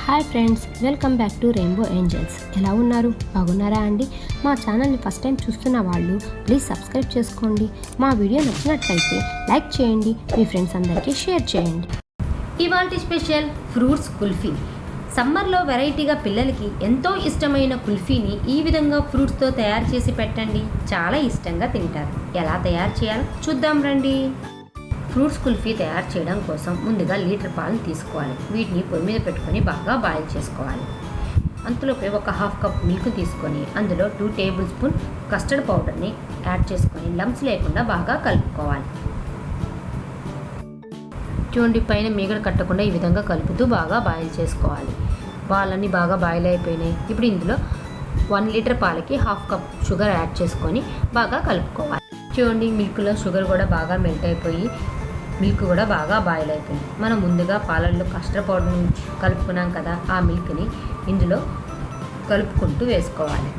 Hi friends, welcome back to rainbow angels. ఎలా ఉన్నారు? బాగున్నారా అండి? మా ఛానల్ని ఫస్ట్ టైం చూస్తున్న వాళ్ళు ప్లీజ్ సబ్స్క్రైబ్ చేసుకోండి. మా వీడియో నచ్చినట్లయితే లైక్ చేయండి, మీ ఫ్రెండ్స్ అందరికీ షేర్ చేయండి. ఇవాల్టి స్పెషల్ ఫ్రూట్స్ కుల్ఫీ. సమ్మర్లో వెరైటీగా పిల్లలకి ఎంతో ఇష్టమైన కుల్ఫీని ఈ విధంగా ఫ్రూట్స్తో తయారు చేసి పెట్టండి, చాలా ఇష్టంగా తింటారు. ఎలా తయారు చేయాలో చూద్దాం రండి. ఫ్రూట్స్ కుల్ఫీ తయారు చేయడం కోసం ముందుగా లీటర్ పాలను తీసుకోవాలి. వీటిని పొయ్యి మీద పెట్టుకొని బాగా బాయిల్ చేసుకోవాలి. అంతలోపే ఒక హాఫ్ కప్ మిల్క్ తీసుకొని అందులో 2 టేబుల్ స్పూన్ కస్టర్డ్ పౌడర్ని యాడ్ చేసుకొని లంప్స్ లేకుండా బాగా కలుపుకోవాలి. చూడండి, పైన మీగడ కట్టకుండా ఈ విధంగా కలుపుతూ బాగా బాయిల్ చేసుకోవాలి. పాలన్నీ బాగా బాయిల్ అయిపోయినాయి. ఇప్పుడు ఇందులో 1 లీటర్ పాలకి హాఫ్ కప్ షుగర్ యాడ్ చేసుకొని బాగా కలుపుకోవాలి. చూడండి, మిల్క్లో షుగర్ కూడా బాగా మెల్ట్ అయిపోయి మిల్క్ కూడా బాగా బాయిల్ అయిపోయింది. మనం ముందుగా పాలల్లో కస్టర్డ్ పౌడర్ని కలుపుకున్నాం కదా, ఆ మిల్క్ని ఇందులో కలుపుకుంటూ వేసుకోవాలి.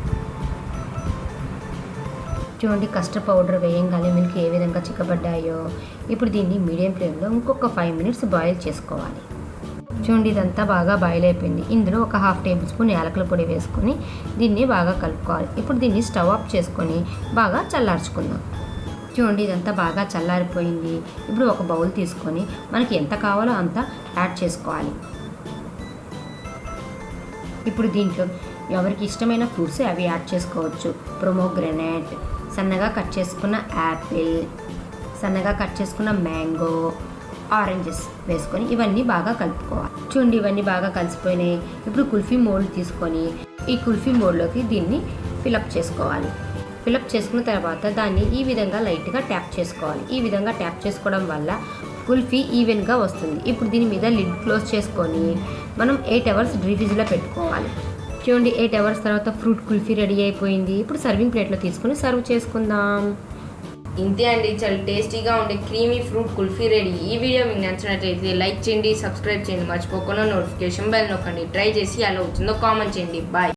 చూడండి, కస్టర్డ్ పౌడర్ వేయంగానే మిల్క్ ఏ విధంగా చిక్కబడ్డాయో. ఇప్పుడు దీన్ని మీడియం ఫ్లేమ్లో ఇంకొక 5 మినిట్స్ బాయిల్ చేసుకోవాలి. చూడండి, ఇదంతా బాగా బాయిల్ అయిపోయింది. ఇందులో ఒక హాఫ్ టేబుల్ స్పూన్ యాలకుల పొడి వేసుకొని దీన్ని బాగా కలుపుకోవాలి. ఇప్పుడు దీన్ని స్టవ్ ఆఫ్ చేసుకొని బాగా చల్లార్చుకుందాం. చూడండి, ఇదంతా బాగా చల్లారిపోయింది. ఇప్పుడు ఒక బౌల్ తీసుకొని మనకి ఎంత కావాలో అంత యాడ్ చేసుకోవాలి. ఇప్పుడు దీంట్లో ఎవరికి ఇష్టమైన ఫ్రూట్స్ అవి యాడ్ చేసుకోవచ్చు. ప్రొమోగ్రెనేట్, సన్నగా కట్ చేసుకున్న యాపిల్, సన్నగా కట్ చేసుకున్న మ్యాంగో, ఆరెంజెస్ వేసుకొని ఇవన్నీ బాగా కలుపుకోవాలి. చూడండి, ఇవన్నీ బాగా కలిసిపోయినాయి. ఇప్పుడు కుల్ఫీ మోల్డ్ తీసుకొని ఈ కుల్ఫీ మోల్డ్లోకి దీన్ని ఫిలప్ చేసుకోవాలి. ఫిలప్ చేసుకున్న తర్వాత దాన్ని ఈ విధంగా లైట్గా ట్యాప్ చేసుకోవాలి. ఈ విధంగా ట్యాప్ చేసుకోవడం వల్ల కుల్ఫీ ఈవెన్గా వస్తుంది. ఇప్పుడు దీని మీద లిడ్ క్లోజ్ చేసుకొని మనం 8 అవర్స్ ఫ్రిడ్జ్లో పెట్టుకోవాలి. చూడండి, 8 అవర్స్ తర్వాత ఫ్రూట్ కుల్ఫీ రెడీ అయిపోయింది. ఇప్పుడు సర్వింగ్ ప్లేట్లో తీసుకొని సర్వ్ చేసుకుందాం. ఇంతే అండి, చాలా టేస్టీగా ఉండే క్రీమీ ఫ్రూట్ కుల్ఫీ రెడీ. ఈ వీడియో మీకు నచ్చినట్లయితే లైక్ చేయండి, సబ్స్క్రైబ్ చేయండి, మర్చిపోకుండా నోటిఫికేషన్ బెల్ నొక్కండి. ట్రై చేసి ఎలా వచ్చిందో కామెంట్ చేయండి. బాయ్.